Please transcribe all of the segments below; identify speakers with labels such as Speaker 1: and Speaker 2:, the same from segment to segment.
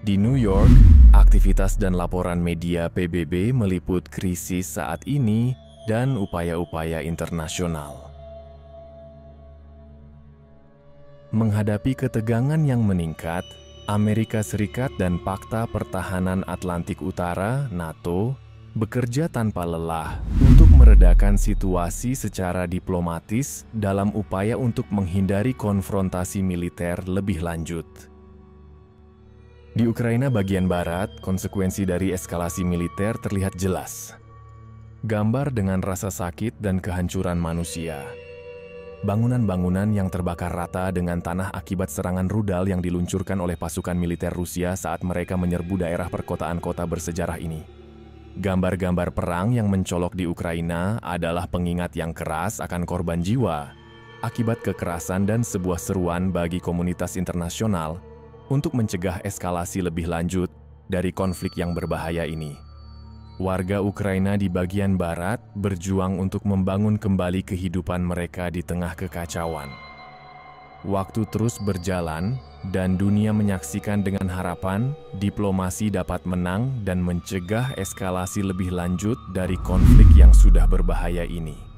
Speaker 1: Di New York, aktivitas dan laporan media PBB meliput krisis saat ini dan upaya-upaya internasional. Menghadapi ketegangan yang meningkat, Amerika Serikat dan Pakta Pertahanan Atlantik Utara (NATO) bekerja tanpa lelah untuk meredakan situasi secara diplomatis dalam upaya untuk menghindari konfrontasi militer lebih lanjut. Di Ukraina bagian barat, konsekuensi dari eskalasi militer terlihat jelas. Gambar dengan rasa sakit dan kehancuran manusia. Bangunan-bangunan yang terbakar rata dengan tanah akibat serangan rudal yang diluncurkan oleh pasukan militer Rusia saat mereka menyerbu daerah perkotaan kota bersejarah ini. Gambar-gambar perang yang mencolok di Ukraina adalah pengingat yang keras akan korban jiwa akibat kekerasan dan sebuah seruan bagi komunitas internasional untuk mencegah eskalasi lebih lanjut dari konflik yang berbahaya ini. Warga Ukraina di bagian barat berjuang untuk membangun kembali kehidupan mereka di tengah kekacauan. Waktu terus berjalan dan dunia menyaksikan dengan harapan diplomasi dapat menang dan mencegah eskalasi lebih lanjut dari konflik yang sudah berbahaya ini.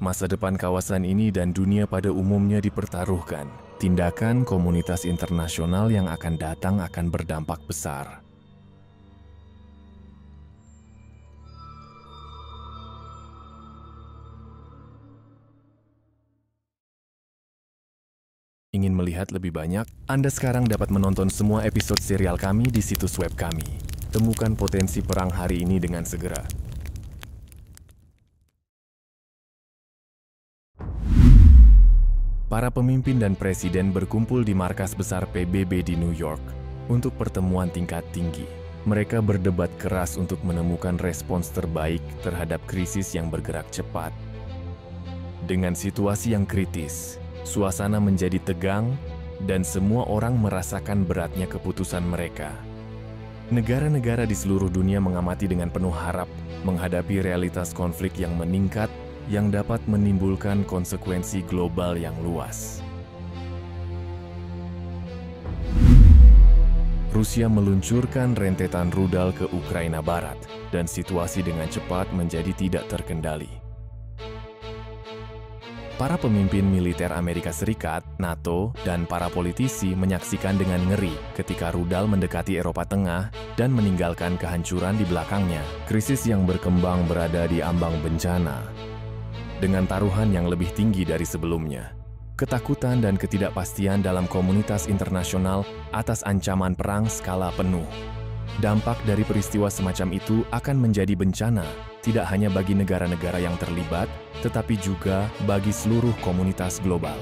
Speaker 1: Masa depan kawasan ini dan dunia pada umumnya dipertaruhkan. Tindakan komunitas internasional yang akan datang akan berdampak besar. Ingin melihat lebih banyak? Anda sekarang dapat menonton semua episode serial kami di situs web kami. Temukan potensi perang hari ini dengan segera. Para pemimpin dan presiden berkumpul di markas besar PBB di New York untuk pertemuan tingkat tinggi. Mereka berdebat keras untuk menemukan respons terbaik terhadap krisis yang bergerak cepat. Dengan situasi yang kritis, suasana menjadi tegang dan semua orang merasakan beratnya keputusan mereka. Negara-negara di seluruh dunia mengamati dengan penuh harap menghadapi realitas konflik yang meningkat yang dapat menimbulkan konsekuensi global yang luas. Rusia meluncurkan rentetan rudal ke Ukraina Barat, dan situasi dengan cepat menjadi tidak terkendali. Para pemimpin militer Amerika Serikat, NATO, dan para politisi menyaksikan dengan ngeri ketika rudal mendekati Eropa Tengah dan meninggalkan kehancuran di belakangnya. Krisis yang berkembang berada di ambang bencana, dengan taruhan yang lebih tinggi dari sebelumnya. Ketakutan dan ketidakpastian dalam komunitas internasional atas ancaman perang skala penuh. Dampak dari peristiwa semacam itu akan menjadi bencana, tidak hanya bagi negara-negara yang terlibat, tetapi juga bagi seluruh komunitas global.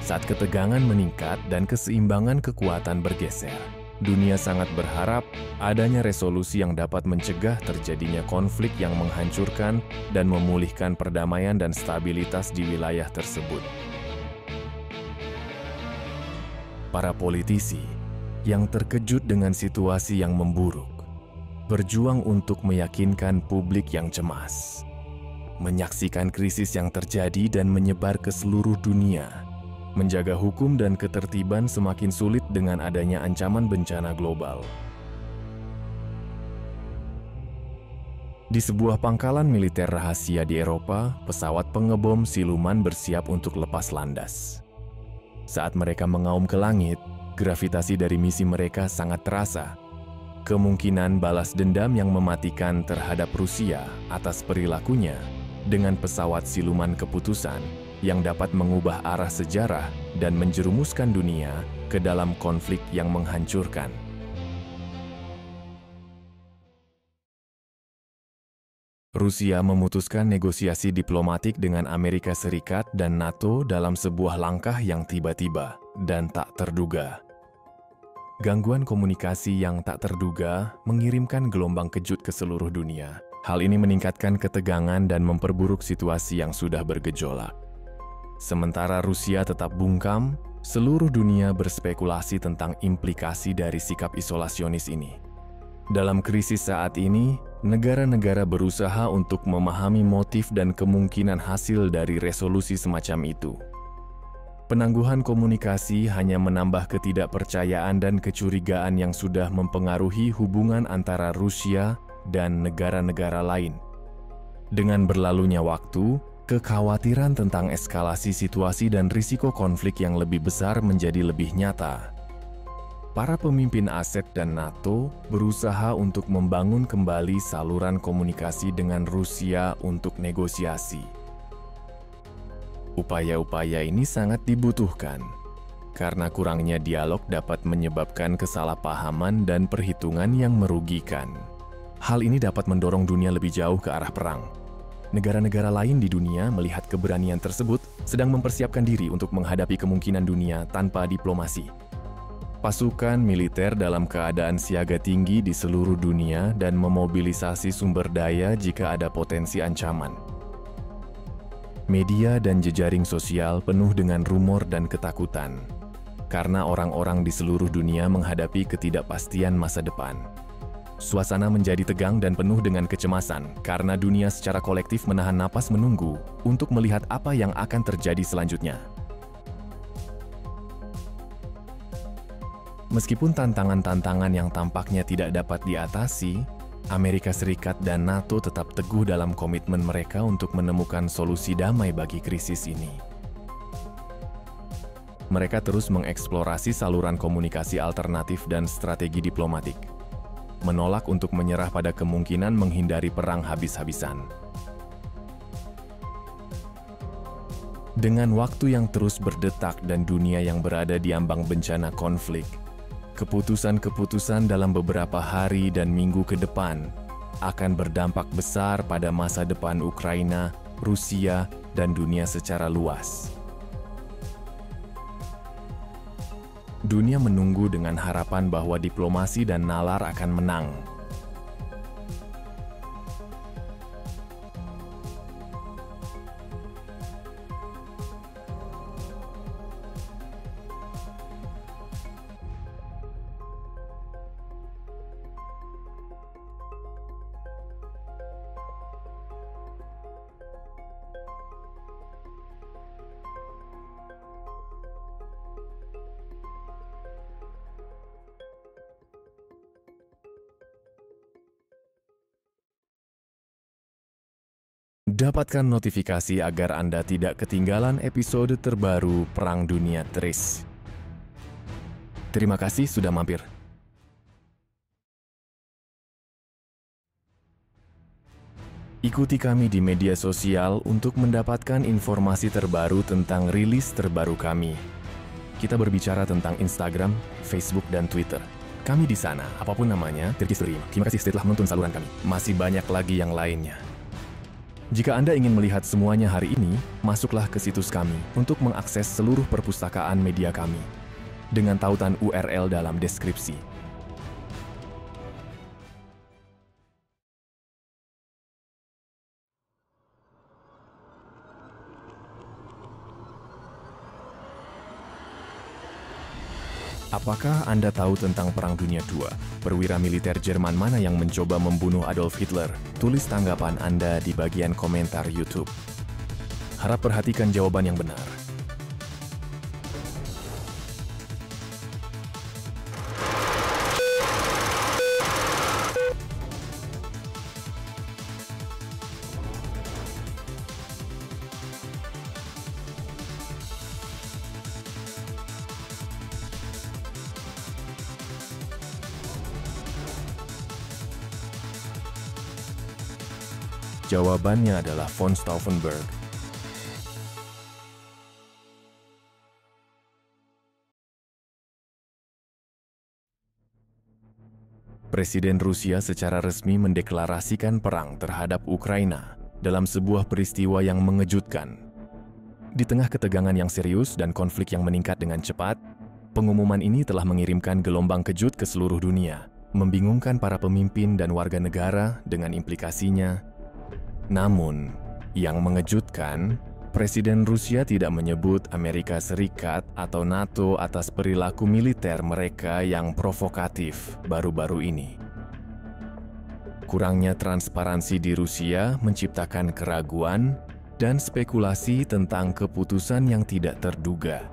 Speaker 1: Saat ketegangan meningkat dan keseimbangan kekuatan bergeser, dunia sangat berharap adanya resolusi yang dapat mencegah terjadinya konflik yang menghancurkan dan memulihkan perdamaian dan stabilitas di wilayah tersebut. Para politisi yang terkejut dengan situasi yang memburuk berjuang untuk meyakinkan publik yang cemas, menyaksikan krisis yang terjadi dan menyebar ke seluruh dunia. Menjaga hukum dan ketertiban semakin sulit dengan adanya ancaman bencana global. Di sebuah pangkalan militer rahasia di Eropa, pesawat pengebom siluman bersiap untuk lepas landas. Saat mereka mengaum ke langit, gravitasi dari misi mereka sangat terasa. Kemungkinan balas dendam yang mematikan terhadap Rusia atas perilakunya dengan pesawat siluman keputusan yang dapat mengubah arah sejarah dan menjerumuskan dunia ke dalam konflik yang menghancurkan. Rusia memutuskan negosiasi diplomatik dengan Amerika Serikat dan NATO dalam sebuah langkah yang tiba-tiba dan tak terduga. Gangguan komunikasi yang tak terduga mengirimkan gelombang kejut ke seluruh dunia. Hal ini meningkatkan ketegangan dan memperburuk situasi yang sudah bergejolak. Sementara Rusia tetap bungkam, seluruh dunia berspekulasi tentang implikasi dari sikap isolasionis ini. Dalam krisis saat ini, negara-negara berusaha untuk memahami motif dan kemungkinan hasil dari resolusi semacam itu. Penangguhan komunikasi hanya menambah ketidakpercayaan dan kecurigaan yang sudah mempengaruhi hubungan antara Rusia dan negara-negara lain. Dengan berlalunya waktu, kekhawatiran tentang eskalasi situasi dan risiko konflik yang lebih besar menjadi lebih nyata. Para pemimpin ASEAN dan NATO berusaha untuk membangun kembali saluran komunikasi dengan Rusia untuk negosiasi. Upaya-upaya ini sangat dibutuhkan, karena kurangnya dialog dapat menyebabkan kesalahpahaman dan perhitungan yang merugikan. Hal ini dapat mendorong dunia lebih jauh ke arah perang. Negara-negara lain di dunia melihat keberanian tersebut sedang mempersiapkan diri untuk menghadapi kemungkinan dunia tanpa diplomasi. Pasukan militer dalam keadaan siaga tinggi di seluruh dunia dan memobilisasi sumber daya jika ada potensi ancaman. Media dan jejaring sosial penuh dengan rumor dan ketakutan, karena orang-orang di seluruh dunia menghadapi ketidakpastian masa depan. Suasana menjadi tegang dan penuh dengan kecemasan, karena dunia secara kolektif menahan napas menunggu untuk melihat apa yang akan terjadi selanjutnya. Meskipun tantangan-tantangan yang tampaknya tidak dapat diatasi, Amerika Serikat dan NATO tetap teguh dalam komitmen mereka untuk menemukan solusi damai bagi krisis ini. Mereka terus mengeksplorasi saluran komunikasi alternatif dan strategi diplomatik, menolak untuk menyerah pada kemungkinan menghindari perang habis-habisan. Dengan waktu yang terus berdetak dan dunia yang berada di ambang bencana konflik, keputusan-keputusan dalam beberapa hari dan minggu ke depan akan berdampak besar pada masa depan Ukraina, Rusia, dan dunia secara luas. Dunia menunggu dengan harapan bahwa diplomasi dan nalar akan menang. Dapatkan notifikasi agar Anda tidak ketinggalan episode terbaru Perang Dunia TRIS. Terima kasih sudah mampir. Ikuti kami di media sosial untuk mendapatkan informasi terbaru tentang rilis terbaru kami. Kita berbicara tentang Instagram, Facebook, dan Twitter. Kami di sana, apapun namanya, terima kasih setelah menonton saluran kami. Masih banyak lagi yang lainnya. Jika Anda ingin melihat semuanya hari ini, masuklah ke situs kami untuk mengakses seluruh perpustakaan media kami dengan tautan URL dalam deskripsi. Apakah Anda tahu tentang Perang Dunia II? Perwira militer Jerman mana yang mencoba membunuh Adolf Hitler? Tulis tanggapan Anda di bagian komentar YouTube. Harap perhatikan jawaban yang benar. Jawabannya adalah von Stauffenberg. Presiden Rusia secara resmi mendeklarasikan perang terhadap Ukraina dalam sebuah peristiwa yang mengejutkan. Di tengah ketegangan yang serius dan konflik yang meningkat dengan cepat, pengumuman ini telah mengirimkan gelombang kejut ke seluruh dunia, membingungkan para pemimpin dan warga negara dengan implikasinya. Namun, yang mengejutkan, Presiden Rusia tidak menyebut Amerika Serikat atau NATO atas perilaku militer mereka yang provokatif baru-baru ini. Kurangnya transparansi di Rusia menciptakan keraguan dan spekulasi tentang keputusan yang tidak terduga.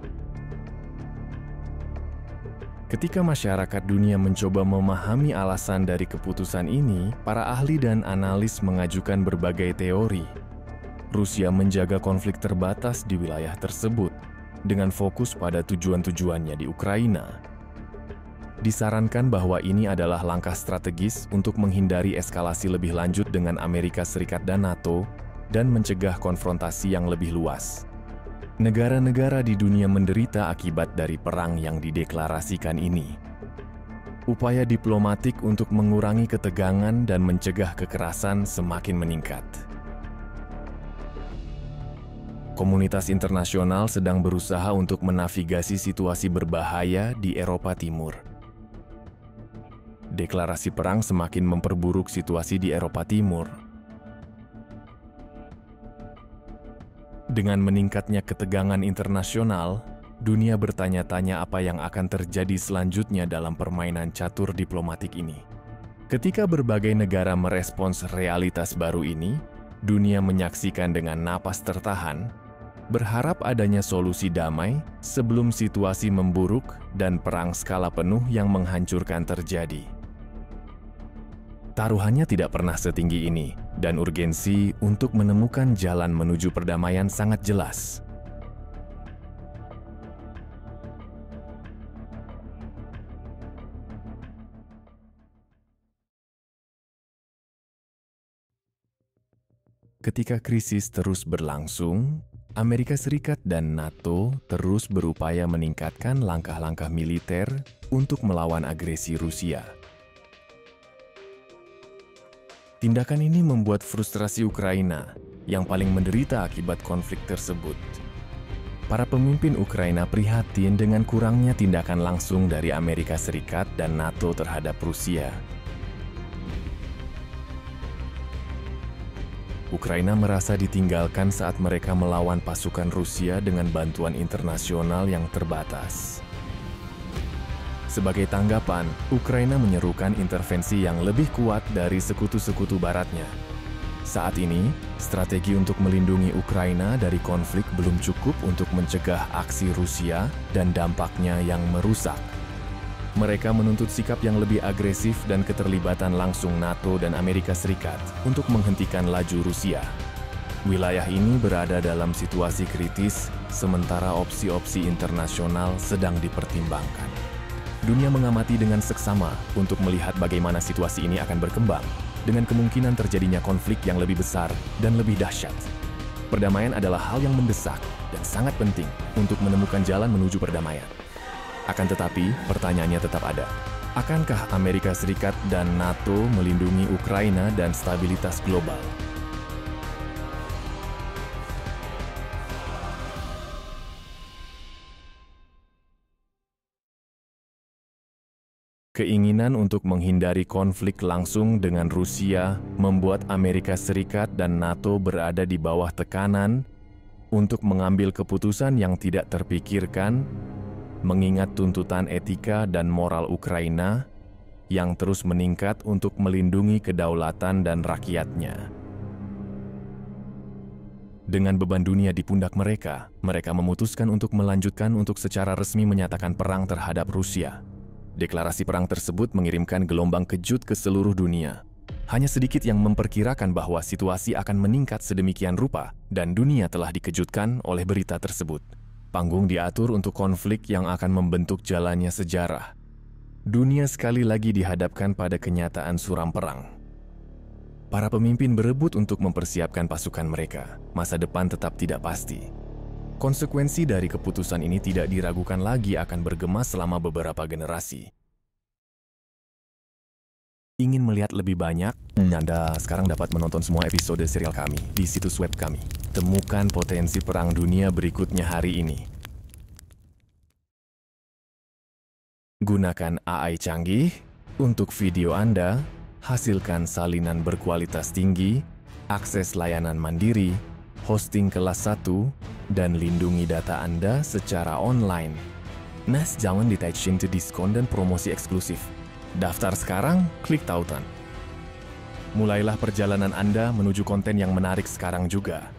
Speaker 1: Ketika masyarakat dunia mencoba memahami alasan dari keputusan ini, para ahli dan analis mengajukan berbagai teori. Rusia menjaga konflik terbatas di wilayah tersebut dengan fokus pada tujuan-tujuannya di Ukraina. Disarankan bahwa ini adalah langkah strategis untuk menghindari eskalasi lebih lanjut dengan Amerika Serikat dan NATO dan mencegah konfrontasi yang lebih luas. Negara-negara di dunia menderita akibat dari perang yang dideklarasikan ini. Upaya diplomatik untuk mengurangi ketegangan dan mencegah kekerasan semakin meningkat. Komunitas internasional sedang berusaha untuk menavigasi situasi berbahaya di Eropa Timur. Deklarasi perang semakin memperburuk situasi di Eropa Timur. Dengan meningkatnya ketegangan internasional, dunia bertanya-tanya apa yang akan terjadi selanjutnya dalam permainan catur diplomatik ini. Ketika berbagai negara merespons realitas baru ini, dunia menyaksikan dengan napas tertahan, berharap adanya solusi damai sebelum situasi memburuk dan perang skala penuh yang menghancurkan terjadi. Taruhannya tidak pernah setinggi ini, dan urgensi untuk menemukan jalan menuju perdamaian sangat jelas. Ketika krisis terus berlangsung, Amerika Serikat dan NATO terus berupaya meningkatkan langkah-langkah militer untuk melawan agresi Rusia. Tindakan ini membuat frustrasi Ukraina yang paling menderita akibat konflik tersebut. Para pemimpin Ukraina prihatin dengan kurangnya tindakan langsung dari Amerika Serikat dan NATO terhadap Rusia. Ukraina merasa ditinggalkan saat mereka melawan pasukan Rusia dengan bantuan internasional yang terbatas. Sebagai tanggapan, Ukraina menyerukan intervensi yang lebih kuat dari sekutu-sekutu baratnya. Saat ini, strategi untuk melindungi Ukraina dari konflik belum cukup untuk mencegah aksi Rusia dan dampaknya yang merusak. Mereka menuntut sikap yang lebih agresif dan keterlibatan langsung NATO dan Amerika Serikat untuk menghentikan laju Rusia. Wilayah ini berada dalam situasi kritis, sementara opsi-opsi internasional sedang dipertimbangkan. Dunia mengamati dengan seksama untuk melihat bagaimana situasi ini akan berkembang, dengan kemungkinan terjadinya konflik yang lebih besar dan lebih dahsyat. Perdamaian adalah hal yang mendesak dan sangat penting untuk menemukan jalan menuju perdamaian. Akan tetapi, pertanyaannya tetap ada. Akankah Amerika Serikat dan NATO melindungi Ukraina dan stabilitas global? Keinginan untuk menghindari konflik langsung dengan Rusia membuat Amerika Serikat dan NATO berada di bawah tekanan untuk mengambil keputusan yang tidak terpikirkan, mengingat tuntutan etika dan moral Ukraina yang terus meningkat untuk melindungi kedaulatan dan rakyatnya. Dengan beban dunia di pundak mereka, mereka memutuskan untuk melanjutkan untuk secara resmi menyatakan perang terhadap Rusia. Deklarasi perang tersebut mengirimkan gelombang kejut ke seluruh dunia. Hanya sedikit yang memperkirakan bahwa situasi akan meningkat sedemikian rupa, dan dunia telah dikejutkan oleh berita tersebut. Panggung diatur untuk konflik yang akan membentuk jalannya sejarah. Dunia sekali lagi dihadapkan pada kenyataan suram perang. Para pemimpin berebut untuk mempersiapkan pasukan mereka. Masa depan tetap tidak pasti. Konsekuensi dari keputusan ini tidak diragukan lagi akan bergema selama beberapa generasi. Ingin melihat lebih banyak? Anda sekarang dapat menonton semua episode serial kami di situs web kami. Temukan potensi perang dunia berikutnya hari ini. Gunakan AI canggih untuk video Anda, hasilkan salinan berkualitas tinggi, akses layanan mandiri, hosting kelas 1, dan lindungi data Anda secara online. Nas jangan ditaikin to diskon dan promosi eksklusif. Daftar sekarang, klik tautan. Mulailah perjalanan Anda menuju konten yang menarik sekarang juga.